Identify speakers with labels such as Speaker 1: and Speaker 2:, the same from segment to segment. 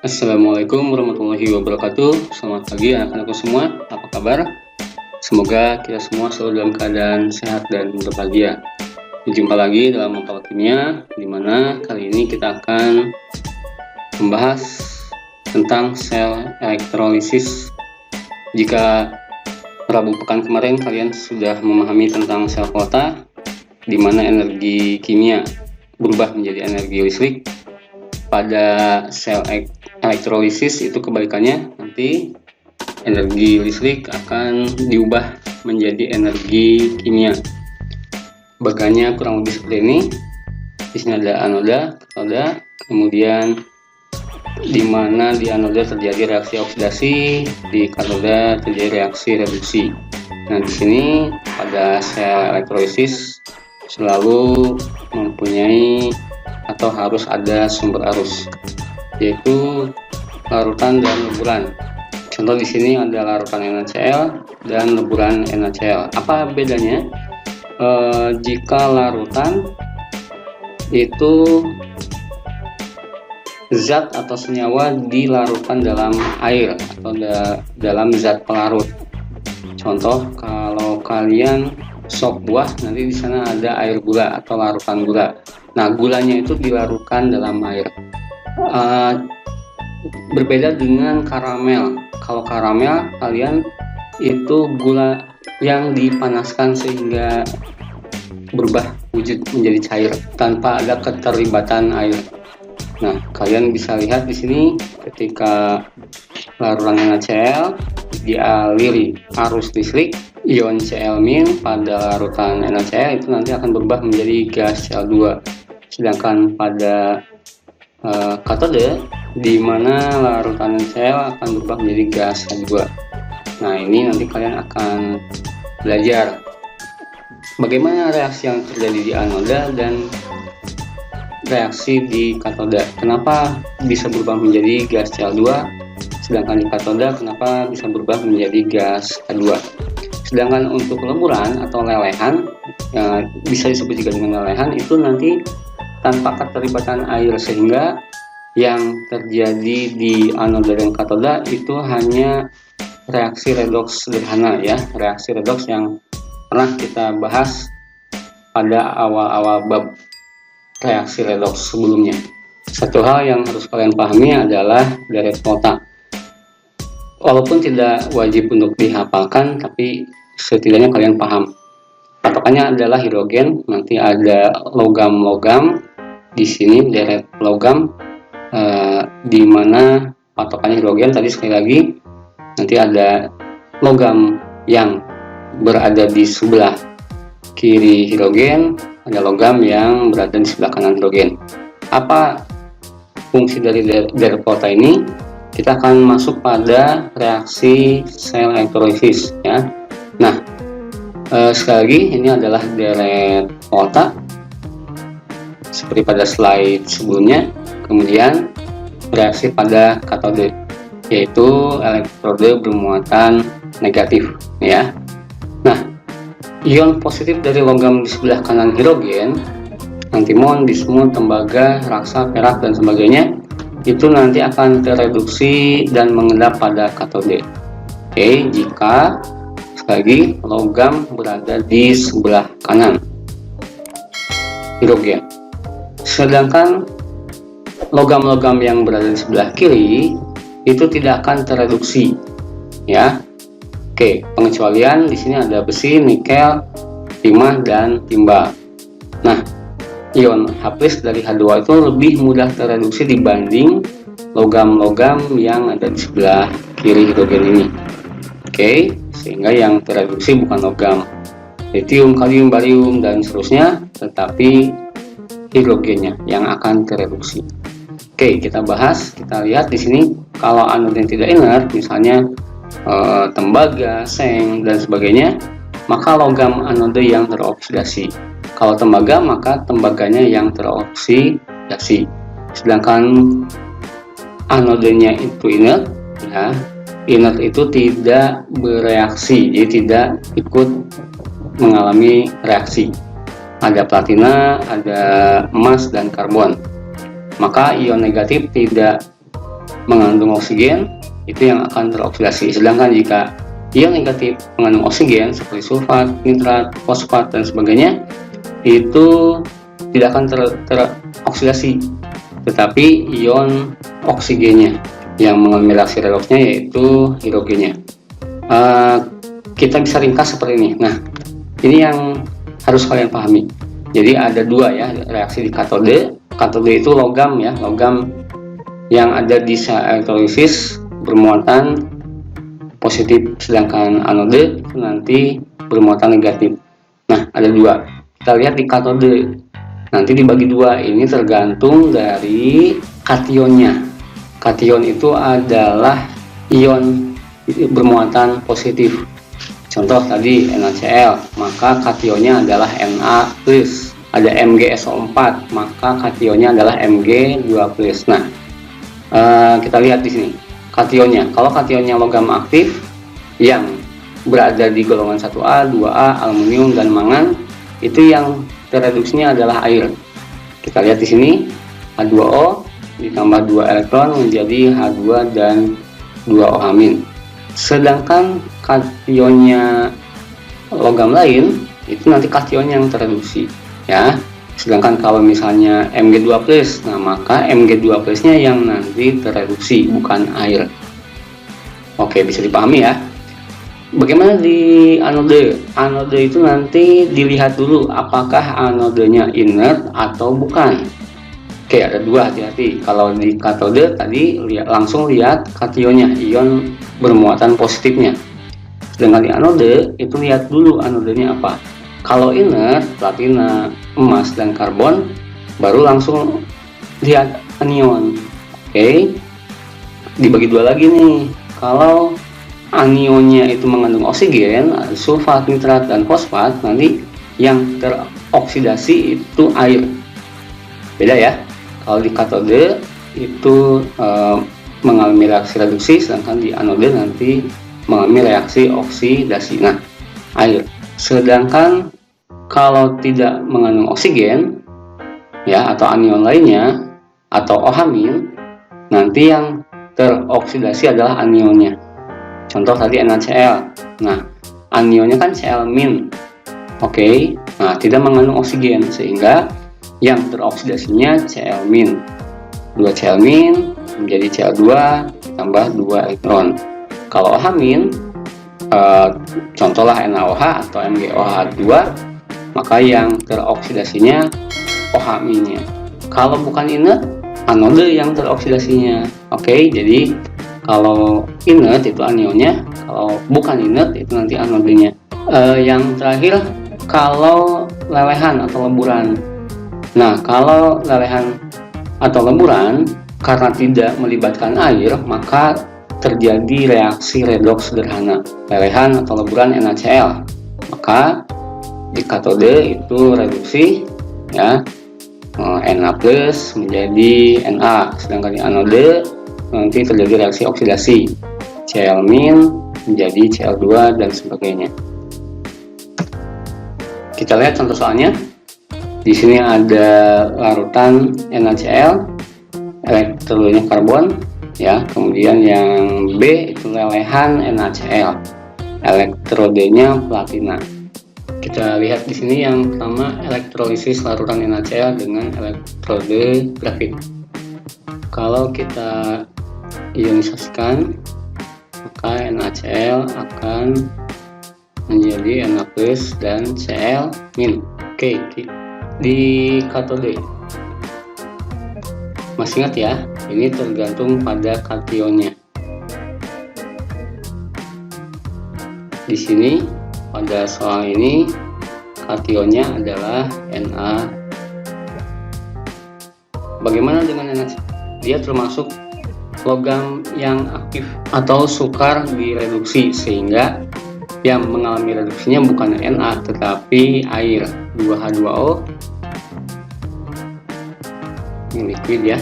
Speaker 1: Assalamualaikum warahmatullahi wabarakatuh. Selamat pagi anak-anakku semua, apa kabar? Semoga kita semua selalu dalam keadaan sehat dan berbahagia. Berjumpa lagi dalam Mapel Kimia, di mana kali ini kita akan membahas tentang sel elektrolisis. Jika Rabu pekan kemarin kalian sudah memahami tentang sel volta, di mana energi kimia berubah menjadi energi listrik, pada sel elektrolisis itu kebalikannya, nanti energi listrik akan diubah menjadi energi kimia. Bagannya kurang lebih seperti ini. Di sini ada anoda, katoda, kemudian di mana di anoda terjadi reaksi oksidasi, di katoda terjadi reaksi reduksi. Nah, di sini pada sel elektrolisis selalu mempunyai atau harus ada sumber arus, yaitu larutan dan leburan. Contoh di sini ada larutan NaCl dan leburan NaCl. Apa bedanya? Jika larutan itu zat atau senyawa dilarutkan dalam air atau dalam zat pelarut. Contoh, kalau kalian sop buah, nanti di sana ada air gula atau larutan gula. Nah, gulanya itu dilarutkan dalam air. Berbeda dengan karamel. Kalau karamel, kalian itu gula yang dipanaskan sehingga berubah wujud menjadi cair tanpa ada keterlibatan air. Nah, kalian bisa lihat di sini ketika larutan NaCl dialiri arus listrik, ion Cl- pada larutan NaCl itu nanti akan berubah menjadi gas Cl2. Sedangkan pada katode, di mana larutan NaCl akan berubah menjadi gas H2. Nah, ini nanti kalian akan belajar bagaimana reaksi yang terjadi di anoda dan reaksi di katoda. Kenapa bisa berubah menjadi gas Cl2, sedangkan di katoda kenapa bisa berubah menjadi gas H2. Sedangkan untuk leburan atau lelehan, bisa disebut juga dengan lelehan, itu nanti tanpa keterlibatan air, sehingga yang terjadi di anoda dan katoda itu hanya reaksi redoks sederhana, ya, reaksi redoks yang pernah kita bahas pada awal-awal bab reaksi redoks sebelumnya. Satu hal yang harus kalian pahami adalah deret volta. Walaupun tidak wajib untuk dihafalkan, tapi setidaknya kalian paham. Patokannya adalah hidrogen, nanti ada logam-logam di sini, deret logam, di mana patokannya hidrogen. Tadi sekali lagi, nanti ada logam yang berada di sebelah kiri hidrogen, ada logam yang berada di sebelah kanan hidrogen. Apa fungsi dari deret volta ini? Kita akan masuk pada reaksi sel elektrolisis, ya. Nah, sekali lagi ini adalah deret volta seperti pada slide sebelumnya. Kemudian reaksi pada katode, yaitu elektrode bermuatan negatif, ya. Nah, ion positif dari logam di sebelah kanan hidrogen, antimon, bismut, tembaga, raksa, perak, dan sebagainya, itu nanti akan tereduksi dan mengendap pada katode. Oke, jika sekali lagi logam berada di sebelah kanan hidrogen, sedangkan logam-logam yang berada di sebelah kiri itu tidak akan tereduksi, ya. Oke, pengecualian di sini ada besi, nikel, timah, dan timbal. Nah, ion H+ dari H2 itu lebih mudah tereduksi dibanding logam-logam yang ada di sebelah kiri hidrogen ini. Oke, sehingga yang tereduksi bukan logam lithium, kalium, barium, dan seterusnya, tetapi hidrogennya yang akan tereduksi. Oke, kita bahas, kita lihat di sini kalau anoda yang tidak inert, misalnya tembaga, seng, dan sebagainya, maka logam anoda yang teroksidasi. Kalau tembaga, maka tembaganya yang teroksidasi. Sedangkan anodanya itu inert, ya, inert itu tidak bereaksi, jadi tidak ikut mengalami reaksi. Ada platina, ada emas, dan karbon. Maka ion negatif tidak mengandung oksigen itu yang akan teroksidasi. Sedangkan jika ion negatif mengandung oksigen seperti sulfat, nitrat, fosfat dan sebagainya itu tidak akan teroksidasi, tetapi ion oksigennya yang mengalami reaksi redoksnya yaitu hidrogennya. Kita bisa ringkas seperti ini. Nah, ini yang harus kalian pahami. Jadi ada dua ya reaksi di katode. Katode itu logam ya, logam yang ada di sel elektrolisis bermuatan positif, sedangkan anode itu nanti bermuatan negatif. Nah, ada dua. Kita lihat di katode. Nanti dibagi dua, ini tergantung dari kationnya. Kation itu adalah ion bermuatan positif. Contoh tadi NaCl, maka kationnya adalah Na+. Ada MgSO4, maka kationnya adalah Mg2+. Nah, kita lihat di sini kationnya. Kalau kationnya logam aktif yang berada di golongan 1A, 2A, aluminium dan mangan, itu yang tereduksinya adalah air. Kita lihat di sini H2O ditambah 2 elektron menjadi H2 dan 2O-. Sedangkan kationnya logam lain itu nanti kation yang tereduksi ya. Sedangkan kalau misalnya Mg2+, nah maka Mg2+-nya yang nanti tereduksi, bukan air. Oke, bisa dipahami ya. Bagaimana di anode? Anode itu nanti dilihat dulu apakah anodenya inert atau bukan. Oke, ada dua, hati-hati. Kalau di katode tadi langsung lihat kationnya, ion bermuatan positifnya. Sedangkan di anode itu lihat dulu anodenya apa. Kalau inert, platina, emas, dan karbon, baru langsung lihat anion. Oke, dibagi dua lagi nih. Kalau anionnya itu mengandung oksigen, sulfat, nitrat, dan fosfat, nanti yang teroksidasi itu air. Beda ya. Kalau di katode itu mengalami reaksi reduksi, sedangkan di anode nanti mengalami reaksi oksidasi. Nah, air. Sedangkan kalau tidak mengandung oksigen ya atau anion lainnya atau OH-, nanti yang teroksidasi adalah anionnya. Contoh tadi NaCl. Nah, anionnya kan Cl-. Oke. Nah, tidak mengandung oksigen sehingga yang teroksidasinya Cl-. 2 Cl- menjadi Cl2 tambah 2 elektron. Kalau OH-, contohlah NaOH atau MgOH2, maka yang teroksidasinya OH-nya. Kalau bukan inert, anode yang teroksidasinya. Oke, jadi kalau inert itu anionnya, kalau bukan inert itu nanti anodenya. Yang terakhir, kalau lelehan atau leburan. Nah, kalau lelehan atau leburan karena tidak melibatkan air, maka terjadi reaksi redoks sederhana, lelehan atau leburan NaCl. Maka di katode itu reduksi ya, Na+ menjadi Na, sedangkan di anode nanti terjadi reaksi oksidasi, Cl- menjadi Cl2 dan sebagainya. Kita lihat contoh soalnya. Di sini ada larutan NaCl, elektrodenya karbon ya, kemudian yang B itu lelehan NaCl, elektrodenya platina. Kita lihat di sini yang pertama elektrolisis larutan NaCl dengan elektrode grafit. Kalau kita ionisasikan, maka NaCl akan menjadi Na+ dan Cl-. Oke, di katode masih ingat ya, ini tergantung pada kationnya. Di sini pada soal ini kationnya adalah Na. Bagaimana dengan NaCl? Dia termasuk logam yang aktif atau sukar direduksi, sehingga yang mengalami reduksinya bukan Na tetapi air, 2H2O. Ini liquid ya,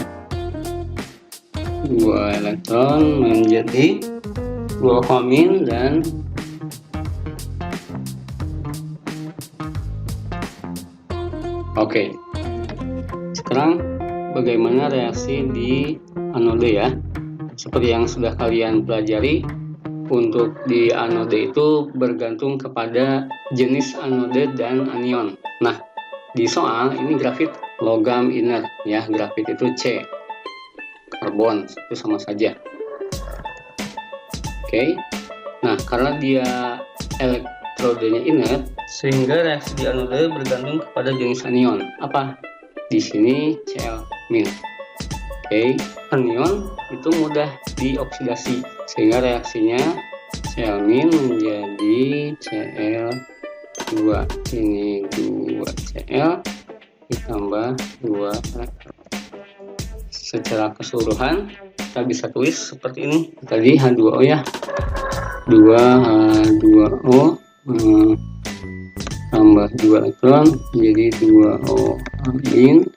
Speaker 1: 2 elektron menjadi 2 OH- dan oke. Sekarang bagaimana reaksi di anode ya? seperti yang sudah kalian pelajari, untuk di anode itu bergantung kepada jenis anode dan anion. Nah, di soal ini grafit logam inert ya, grafit itu C, karbon itu sama saja. Oke. Nah, karena dia elektrodenya inert, sehingga reaksi di anode bergantung kepada jenis anion. Apa? Di sini Cl-. Oke, anion itu mudah dioksidasi, sehingga reaksinya Cl- menjadi Cl2. Ini 2Cl ditambah 2 elektron. Secara keseluruhan kita bisa tulis seperti ini. Tadi H2O ya. 2H2O tambah 2 elektron jadi 2O amin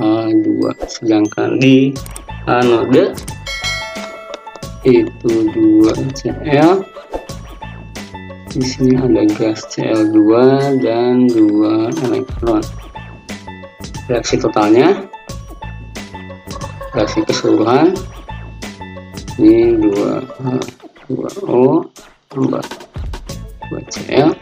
Speaker 1: H2. Sedangkan di anode itu 2Cl. Di sini ada gas Cl2 dan 2 elektron. Reaksi totalnya, reaksi keseluruhan ini 2O tambah 2Cl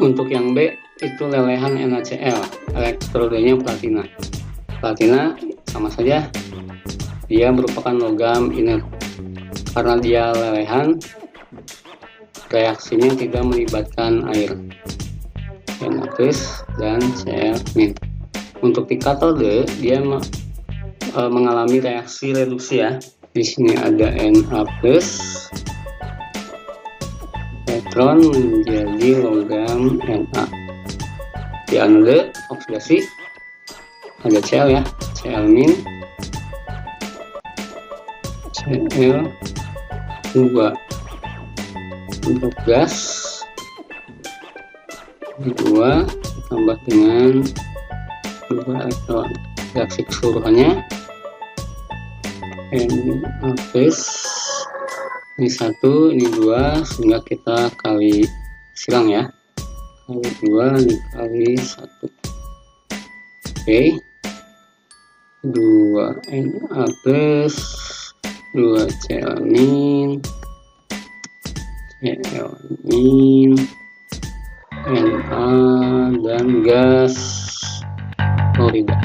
Speaker 1: Untuk yang B itu lelehan NaCl, elektrodenya platina. Platina sama saja, dia merupakan logam inert. Karena dia lelehan, reaksinya tidak melibatkan air, Na+ dan Cl-. Untuk di katode dia mengalami reaksi reduksi ya. Di sini ada Na+, elektron menjadi logam Na. Di anode oksidasi ada Cl ya, Cl-, Cl2. Untuk gas 2 ditambah dengan 2 elektron. Reaksi keseluruhannya Na+, ini 1, ini 2, sehingga kita kali silang ya, kali 2 dikali 1. Oke, 2 Na+, 2 Cl-, Cl-, Na, dan gas klorida.